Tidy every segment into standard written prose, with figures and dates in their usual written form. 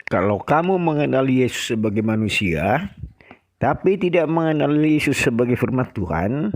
Kalau kamu mengenal Yesus sebagai manusia, tapi tidak mengenal Yesus sebagai firman Tuhan,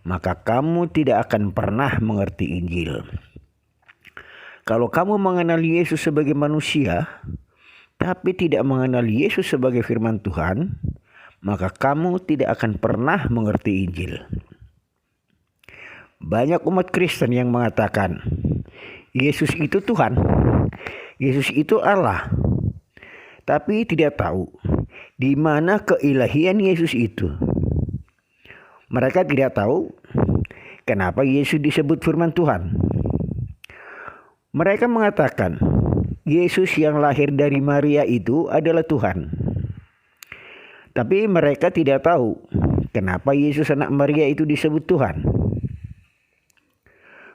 maka kamu tidak akan pernah mengerti Injil. Kalau kamu mengenal Yesus sebagai manusia, tapi tidak mengenal Yesus sebagai firman Tuhan, maka kamu tidak akan pernah mengerti Injil. Banyak umat Kristen yang mengatakan, Yesus itu Tuhan, Yesus itu Allah, tapi tidak tahu di mana keilahian Yesus itu. Mereka tidak tahu kenapa Yesus disebut firman Tuhan. Mereka mengatakan Yesus yang lahir dari Maria itu adalah Tuhan. Tapi mereka tidak tahu kenapa Yesus anak Maria itu disebut Tuhan.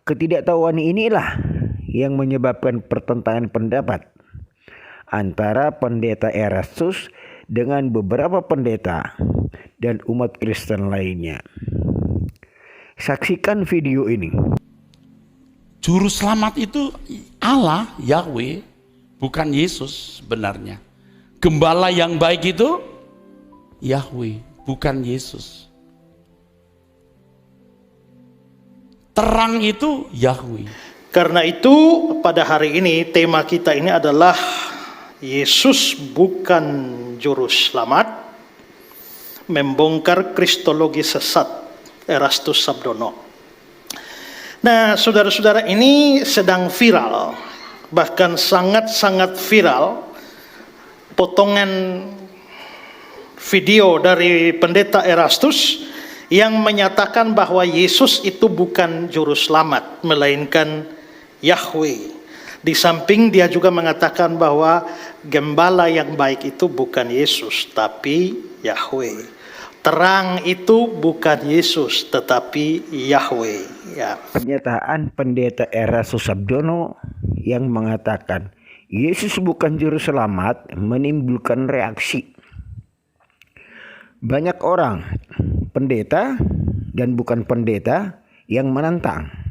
Ketidaktahuan inilah yang menyebabkan pertentangan pendapat antara pendeta Erastus dengan beberapa pendeta dan umat Kristen lainnya. Saksikan video ini. Juru selamat itu Allah, Yahweh, bukan Yesus sebenarnya. Gembala yang baik itu Yahweh, bukan Yesus. Terang itu Yahweh. Karena itu pada hari ini tema kita ini adalah Yesus bukan juru selamat, membongkar kristologi sesat Erastus Sabdono. Nah, saudara-saudara, ini sedang viral, bahkan sangat-sangat viral, potongan video dari pendeta Erastus yang menyatakan bahwa Yesus itu bukan juru selamat, melainkan Yahweh. Di samping dia juga mengatakan bahwa gembala yang baik itu bukan Yesus, tapi Yahweh. Terang itu bukan Yesus, tetapi Yahweh. Ya. Pernyataan pendeta Erastus Sabdono yang mengatakan Yesus bukan juru selamat menimbulkan reaksi. Banyak orang, pendeta dan bukan pendeta, yang menentang.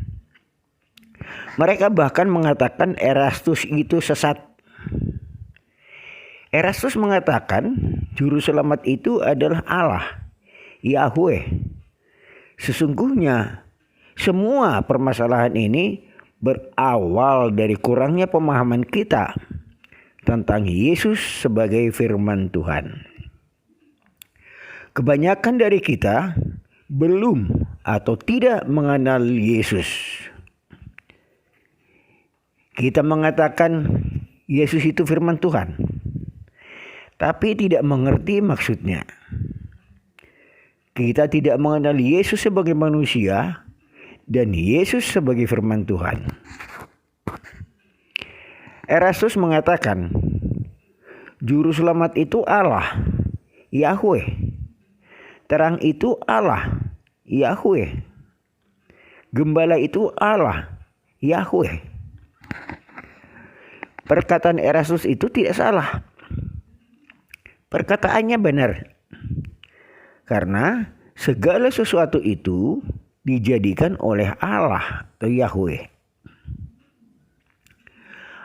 Mereka bahkan mengatakan Erastus itu sesat. Erastus mengatakan juru selamat itu adalah Allah, Yahweh. Sesungguhnya semua permasalahan ini berawal dari kurangnya pemahaman kita tentang Yesus sebagai firman Tuhan. Kebanyakan dari kita belum atau tidak mengenal Yesus. Kita mengatakan Yesus itu firman Tuhan, tapi tidak mengerti maksudnya. Kita tidak mengenal Yesus sebagai manusia dan Yesus sebagai firman Tuhan. Erastus mengatakan juru selamat itu Allah, Yahweh. Terang itu Allah, Yahweh. Gembala itu Allah, Yahweh. Perkataan Erastus itu tidak salah. Perkataannya benar. Karena segala sesuatu itu dijadikan oleh Allah atau Yahweh.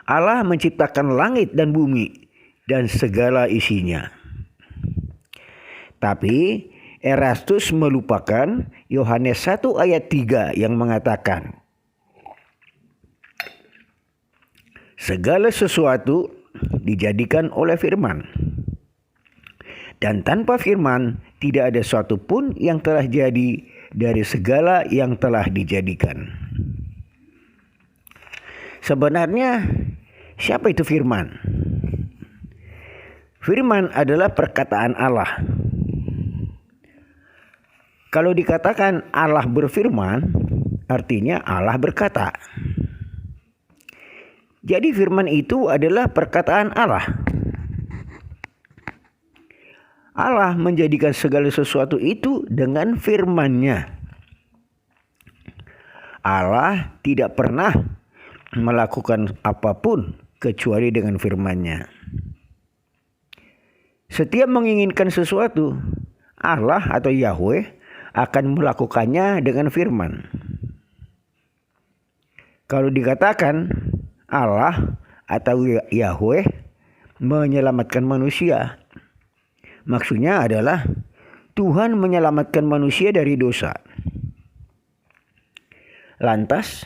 Allah menciptakan langit dan bumi dan segala isinya. Tapi Erastus melupakan Yohanes 1 ayat 3 yang mengatakan segala sesuatu dijadikan oleh firman. Dan tanpa firman tidak ada sesuatu pun yang telah jadi dari segala yang telah dijadikan. Sebenarnya siapa itu firman? Firman adalah perkataan Allah. Kalau dikatakan Allah berfirman, artinya Allah berkata. Jadi firman itu adalah perkataan Allah. Allah menjadikan segala sesuatu itu dengan firman-Nya. Allah tidak pernah melakukan apapun kecuali dengan firman-Nya. Setiap menginginkan sesuatu, Allah atau Yahweh akan melakukannya dengan firman. Kalau dikatakan Allah atau Yahweh menyelamatkan manusia, maksudnya adalah Tuhan menyelamatkan manusia dari dosa. Lantas,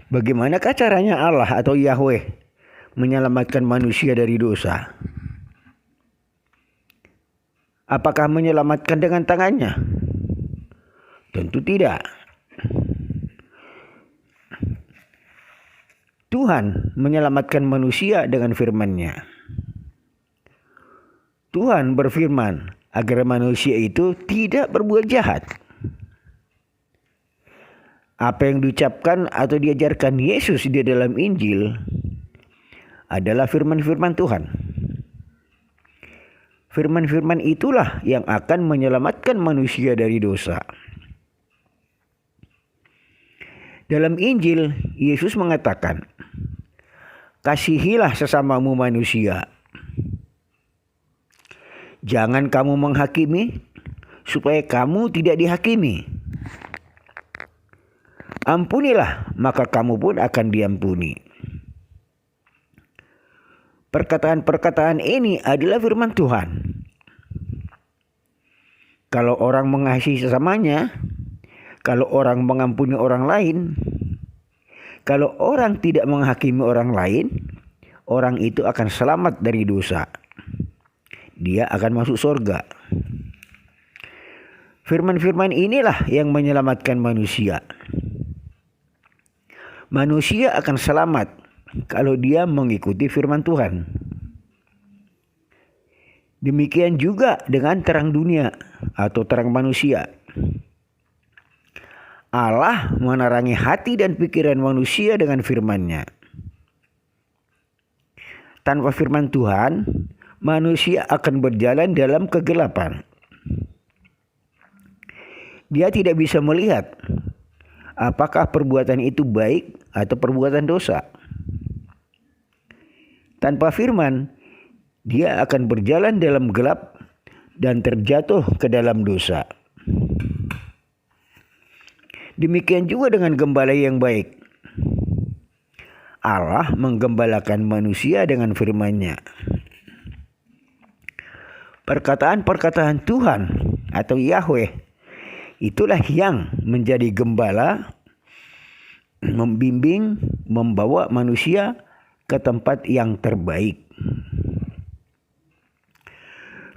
bagaimanakah caranya Allah atau Yahweh menyelamatkan manusia dari dosa? Apakah menyelamatkan dengan tangannya? Tentu tidak. Tuhan menyelamatkan manusia dengan firman-Nya. Tuhan berfirman agar manusia itu tidak berbuat jahat. Apa yang diucapkan atau diajarkan Yesus di dalam Injil adalah firman-firman Tuhan. Firman-firman itulah yang akan menyelamatkan manusia dari dosa. Dalam Injil, Yesus mengatakan, "Kasihilah sesamamu manusia. Jangan kamu menghakimi, supaya kamu tidak dihakimi. Ampunilah, maka kamu pun akan diampuni." Perkataan-perkataan ini adalah firman Tuhan. Kalau orang mengasihi sesamanya, kalau orang mengampuni orang lain, kalau orang tidak menghakimi orang lain, orang itu akan selamat dari dosa. Dia akan masuk surga. Firman-firman inilah yang menyelamatkan manusia. Manusia akan selamat kalau dia mengikuti firman Tuhan. Demikian juga dengan terang dunia atau terang manusia. Allah menerangi hati dan pikiran manusia dengan firman-Nya. Tanpa firman Tuhan, manusia akan berjalan dalam kegelapan. Dia tidak bisa melihat apakah perbuatan itu baik atau perbuatan dosa. Tanpa firman, dia akan berjalan dalam gelap dan terjatuh ke dalam dosa. Demikian juga dengan gembala yang baik. Allah menggembalakan manusia dengan firman-Nya. Perkataan-perkataan Tuhan atau Yahweh itulah yang menjadi gembala, membimbing, membawa manusia ke tempat yang terbaik.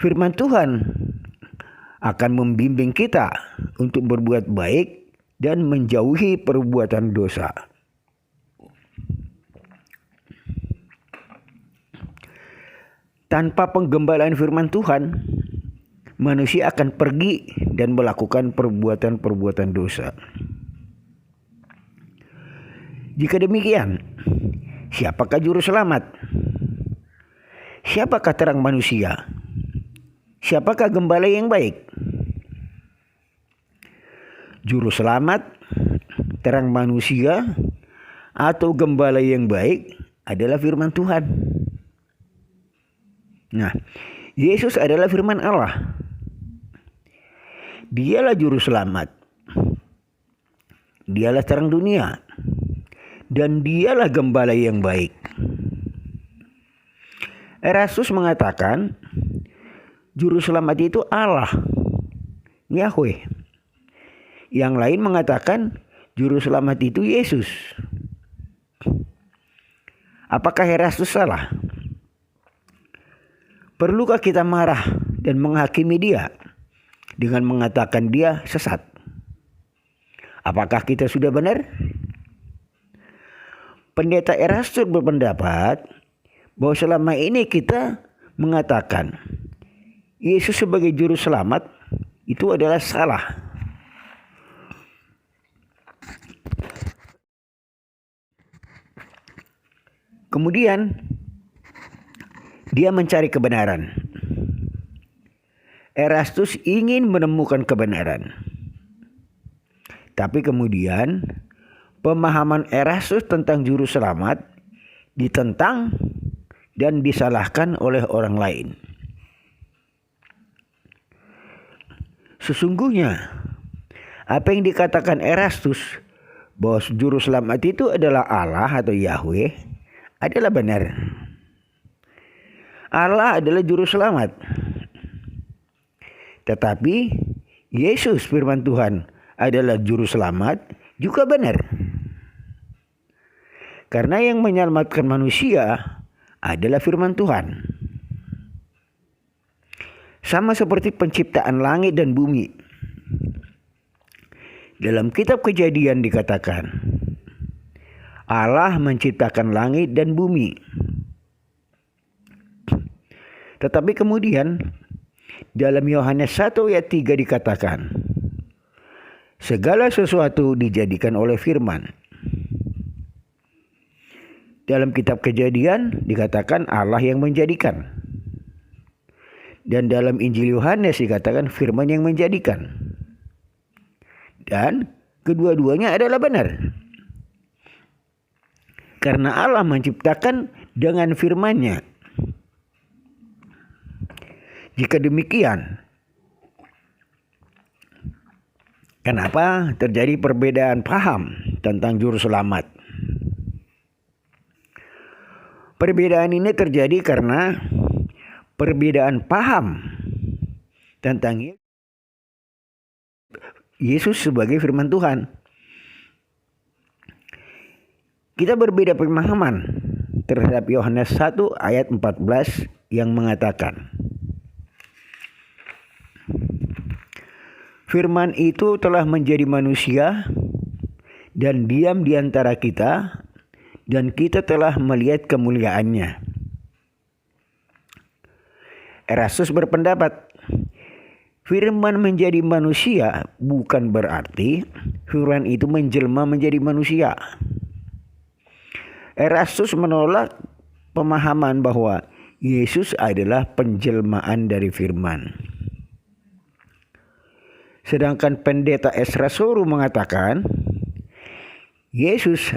Firman Tuhan akan membimbing kita untuk berbuat baik dan menjauhi perbuatan dosa. Tanpa penggembalaan firman Tuhan, manusia akan pergi dan melakukan perbuatan-perbuatan dosa. Jika demikian, siapakah juru selamat? Siapakah terang manusia? Siapakah gembala yang baik? Juru selamat, terang manusia, atau gembala yang baik adalah firman Tuhan. Nah, Yesus adalah firman Allah. Dialah juru selamat. Dialah terang dunia. Dan dialah gembala yang baik. Erastus mengatakan, juru selamat itu Allah, Yahweh. Yang lain mengatakan juru selamat itu Yesus. Apakah Erastus salah? Perlukah kita marah dan menghakimi dia dengan mengatakan dia sesat? Apakah kita sudah benar? Pendeta Erastus berpendapat bahwa selama ini kita mengatakan Yesus sebagai juru selamat itu adalah salah. Kemudian dia mencari kebenaran. Erastus ingin menemukan kebenaran. Tapi kemudian pemahaman Erastus tentang juru selamat ditentang dan disalahkan oleh orang lain. Sesungguhnya apa yang dikatakan Erastus bahwa juru selamat itu adalah Allah atau Yahweh adalah benar. Allah adalah juru selamat. Tetapi Yesus firman Tuhan adalah juru selamat juga benar. Karena yang menyelamatkan manusia adalah firman Tuhan. Sama seperti penciptaan langit dan bumi. Dalam kitab Kejadian dikatakan, Allah menciptakan langit dan bumi. Tetapi kemudian dalam Yohanes 1 ayat 3 dikatakan, segala sesuatu dijadikan oleh firman. Dalam kitab Kejadian dikatakan Allah yang menjadikan. Dan dalam Injil Yohanes dikatakan firman yang menjadikan. Dan kedua-duanya adalah benar. Karena Allah menciptakan dengan firman-Nya. Jika demikian, kenapa terjadi perbedaan paham tentang juru selamat? Perbedaan ini terjadi karena perbedaan paham tentang Yesus sebagai firman Tuhan. Kita berbeda pemahaman terhadap Yohanes 1 ayat 14 yang mengatakan, firman itu telah menjadi manusia dan diam di antara kita, dan kita telah melihat kemuliaannya. Erastus berpendapat, firman menjadi manusia bukan berarti firman itu menjelma menjadi manusia. Erastus menolak pemahaman bahwa Yesus adalah penjelmaan dari firman. Sedangkan pendeta Ezra Soru mengatakan, Yesus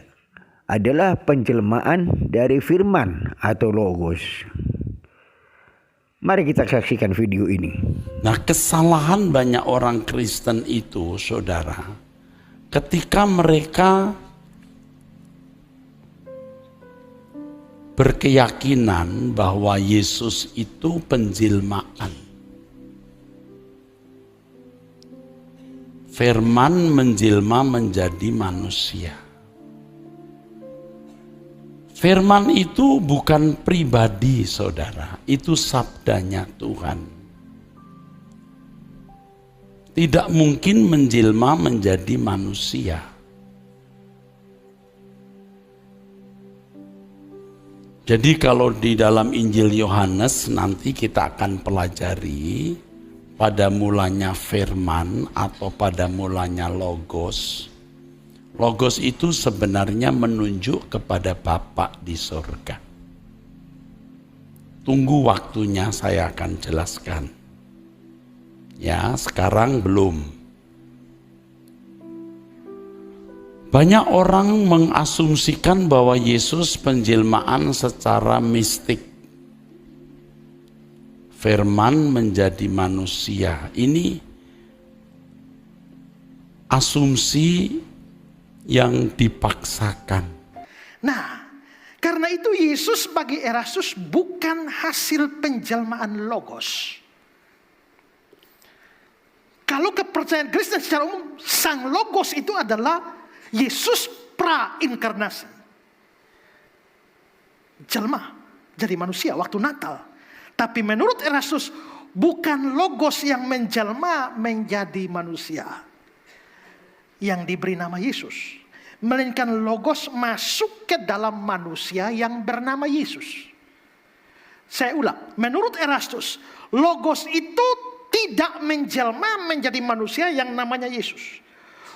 adalah penjelmaan dari firman atau logos. Mari kita saksikan video ini. Nah, kesalahan banyak orang Kristen itu, saudara, ketika mereka berkeyakinan bahwa Yesus itu penjelmaan. Firman menjelma menjadi manusia. Firman itu bukan pribadi, saudara. Itu sabdanya Tuhan. Tidak mungkin menjelma menjadi manusia. Jadi kalau di dalam Injil Yohanes nanti kita akan pelajari pada mulanya firman atau pada mulanya logos. Logos itu sebenarnya menunjuk kepada Bapa di surga. Tunggu waktunya saya akan jelaskan. Ya, sekarang belum. Banyak orang mengasumsikan bahwa Yesus penjelmaan secara mistik. Firman menjadi manusia. Ini asumsi yang dipaksakan. Nah, karena itu Yesus bagi Erastus bukan hasil penjelmaan logos. Kalau kepercayaan Kristen secara umum, sang logos itu adalah Yesus pra-inkarnasi. Jelma jadi manusia waktu Natal. Tapi menurut Erastus, bukan logos yang menjelma menjadi manusia yang diberi nama Yesus, melainkan logos masuk ke dalam manusia yang bernama Yesus. Saya ulang, menurut Erastus, logos itu tidak menjelma menjadi manusia yang namanya Yesus.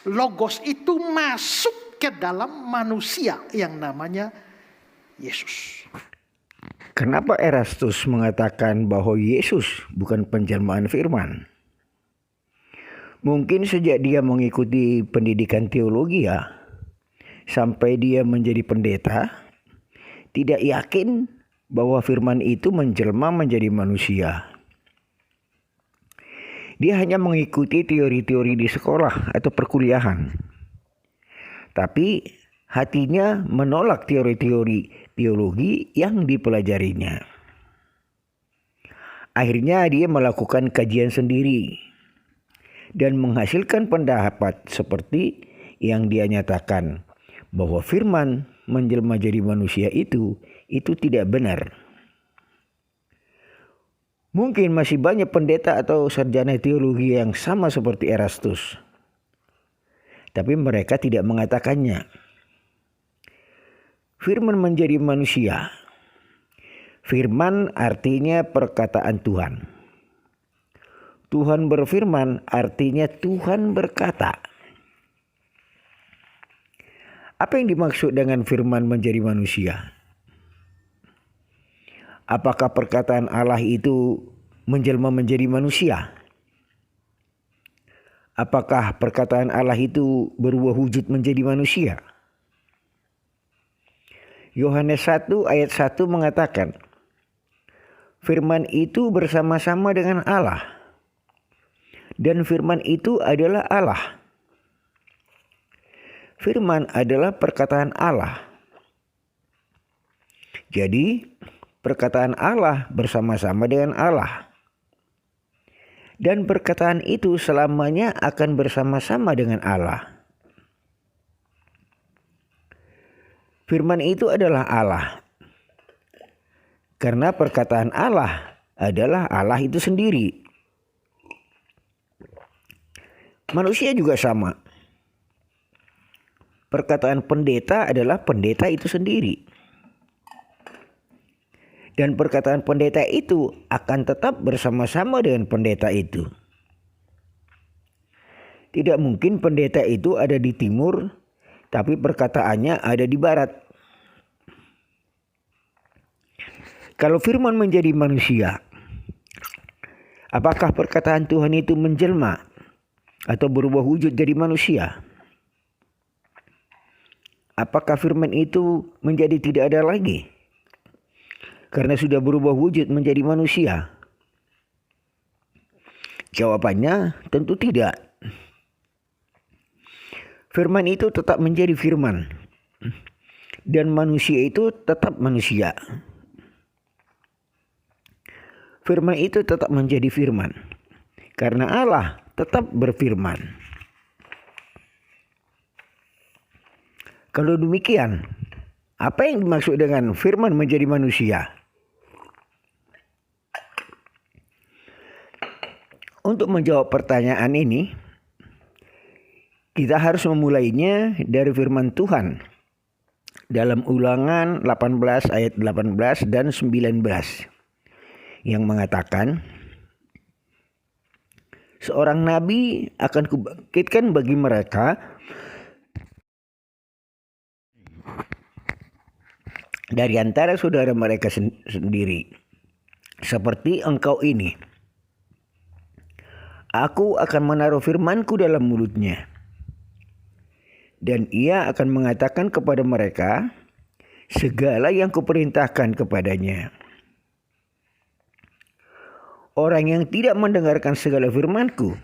Logos itu masuk ke dalam manusia yang namanya Yesus. Kenapa Erastus mengatakan bahwa Yesus bukan penjelmaan firman? Mungkin sejak dia mengikuti pendidikan teologi sampai dia menjadi pendeta, tidak yakin bahwa firman itu menjelma menjadi manusia. Dia hanya mengikuti teori-teori di sekolah atau perkuliahan. Tapi hatinya menolak teori-teori teologi yang dipelajarinya. Akhirnya dia melakukan kajian sendiri dan menghasilkan pendapat seperti yang dia nyatakan bahwa firman menjelma jadi manusia itu tidak benar. Mungkin masih banyak pendeta atau sarjana teologi yang sama seperti Erastus, tapi mereka tidak mengatakannya. Firman menjadi manusia. Firman artinya perkataan Tuhan. Tuhan berfirman artinya Tuhan berkata. Apa yang dimaksud dengan firman menjadi manusia? Apakah perkataan Allah itu menjelma menjadi manusia? Apakah perkataan Allah itu berubah wujud menjadi manusia? Yohanes 1 ayat 1 mengatakan, firman itu bersama-sama dengan Allah, dan firman itu adalah Allah. Firman adalah perkataan Allah. Jadi, perkataan Allah bersama-sama dengan Allah. Dan perkataan itu selamanya akan bersama-sama dengan Allah. Firman itu adalah Allah. Karena perkataan Allah adalah Allah itu sendiri. Manusia juga sama. Perkataan pendeta adalah pendeta itu sendiri. Dan perkataan pendeta itu akan tetap bersama-sama dengan pendeta itu. Tidak mungkin pendeta itu ada di timur, tapi perkataannya ada di barat. Kalau firman menjadi manusia, apakah perkataan Tuhan itu menjelma atau berubah wujud jadi manusia? Apakah firman itu menjadi tidak ada lagi karena sudah berubah wujud menjadi manusia? Jawabannya tentu tidak. Firman itu tetap menjadi firman, dan manusia itu tetap manusia. Firman itu tetap menjadi firman, karena Allah tetap berfirman. Kalau demikian, apa yang dimaksud dengan firman menjadi manusia? Untuk menjawab pertanyaan ini, kita harus memulainya dari firman Tuhan dalam Ulangan 18 ayat 18 dan 19 yang mengatakan, seorang nabi akan kubangkitkan bagi mereka dari antara saudara mereka sendiri, seperti engkau ini. Aku akan menaruh firmanku dalam mulutnya, dan ia akan mengatakan kepada mereka segala yang kuperintahkan kepadanya. Orang yang tidak mendengarkan segala firmanku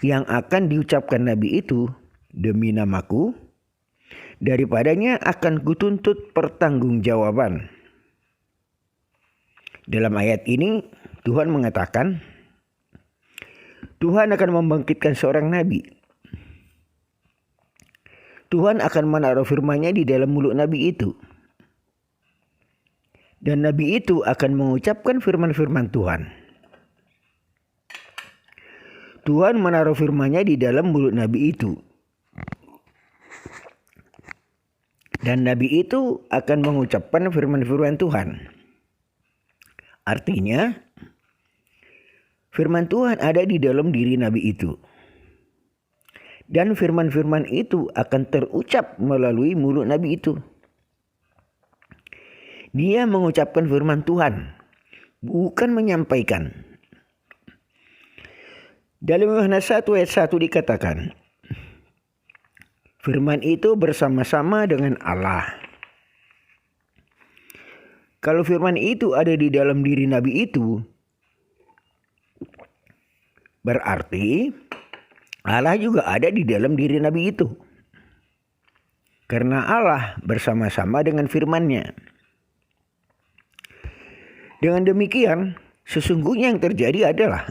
yang akan diucapkan nabi itu demi namaku, daripadanya akan kutuntut pertanggungjawaban. Dalam ayat ini Tuhan mengatakan Tuhan akan membangkitkan seorang nabi. Tuhan akan menaruh firman-Nya di dalam mulut nabi itu. Dan nabi itu akan mengucapkan firman-firman Tuhan. Tuhan menaruh firman-Nya di dalam mulut nabi itu. Dan nabi itu akan mengucapkan firman-firman Tuhan. Artinya, firman Tuhan ada di dalam diri nabi itu. Dan firman-firman itu akan terucap melalui mulut nabi itu. Dia mengucapkan firman Tuhan, bukan menyampaikan. Dalam Yohanes 1 ayat 1 dikatakan, firman itu bersama-sama dengan Allah. Kalau firman itu ada di dalam diri nabi itu, berarti Allah juga ada di dalam diri nabi itu. Karena Allah bersama-sama dengan firman-Nya. Dengan demikian, sesungguhnya yang terjadi adalah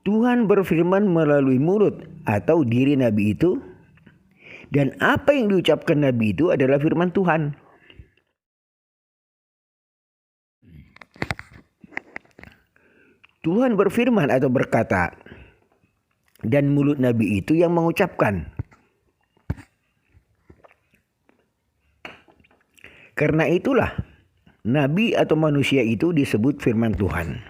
Tuhan berfirman melalui mulut atau diri nabi itu, dan apa yang diucapkan nabi itu adalah firman Tuhan. Tuhan berfirman atau berkata, dan mulut nabi itu yang mengucapkan. Karena itulah nabi atau manusia itu disebut firman Tuhan.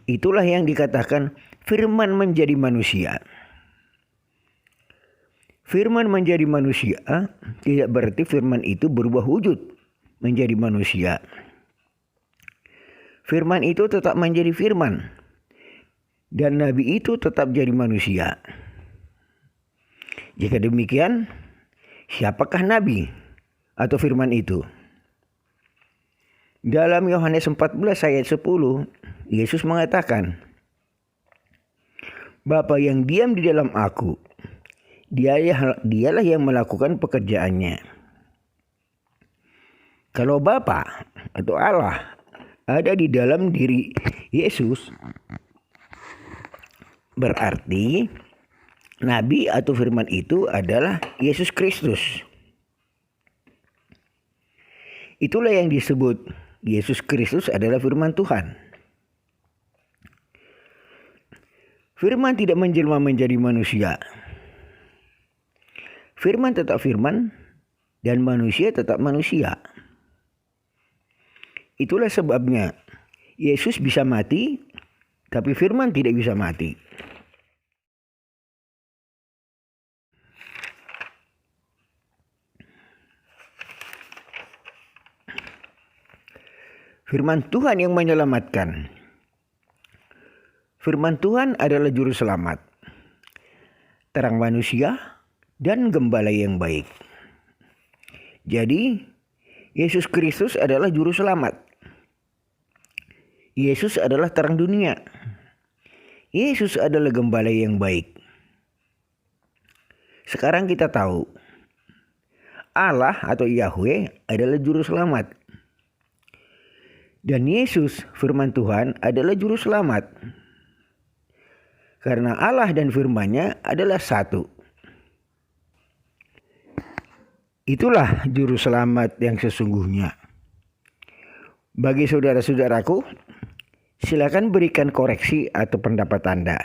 Itulah yang dikatakan firman menjadi manusia. Firman menjadi manusia tidak berarti firman itu berubah wujud menjadi manusia. Firman itu tetap menjadi firman, dan nabi itu tetap jadi manusia. Jika demikian, siapakah nabi atau firman itu? Dalam Yohanes 14 ayat 10, Yesus mengatakan, Bapa yang diam di dalam aku, dialah yang melakukan pekerjaannya. Kalau Bapa atau Allah ada di dalam diri Yesus, berarti nabi atau firman itu adalah Yesus Kristus. Itulah yang disebut Yesus Kristus adalah firman Tuhan. Firman tidak menjelma menjadi manusia. Firman tetap firman dan manusia tetap manusia. Itulah sebabnya Yesus bisa mati, tapi firman tidak bisa mati. Firman Tuhan yang menyelamatkan. Firman Tuhan adalah juru selamat, terang manusia, dan gembala yang baik. Jadi, Yesus Kristus adalah juru selamat. Yesus adalah terang dunia. Yesus adalah gembala yang baik. Sekarang kita tahu Allah atau Yahweh adalah juru selamat. Dan Yesus firman Tuhan adalah juru selamat. Karena Allah dan firman-Nya adalah satu. Itulah juru selamat yang sesungguhnya. Bagi saudara-saudaraku, silakan berikan koreksi atau pendapat Anda.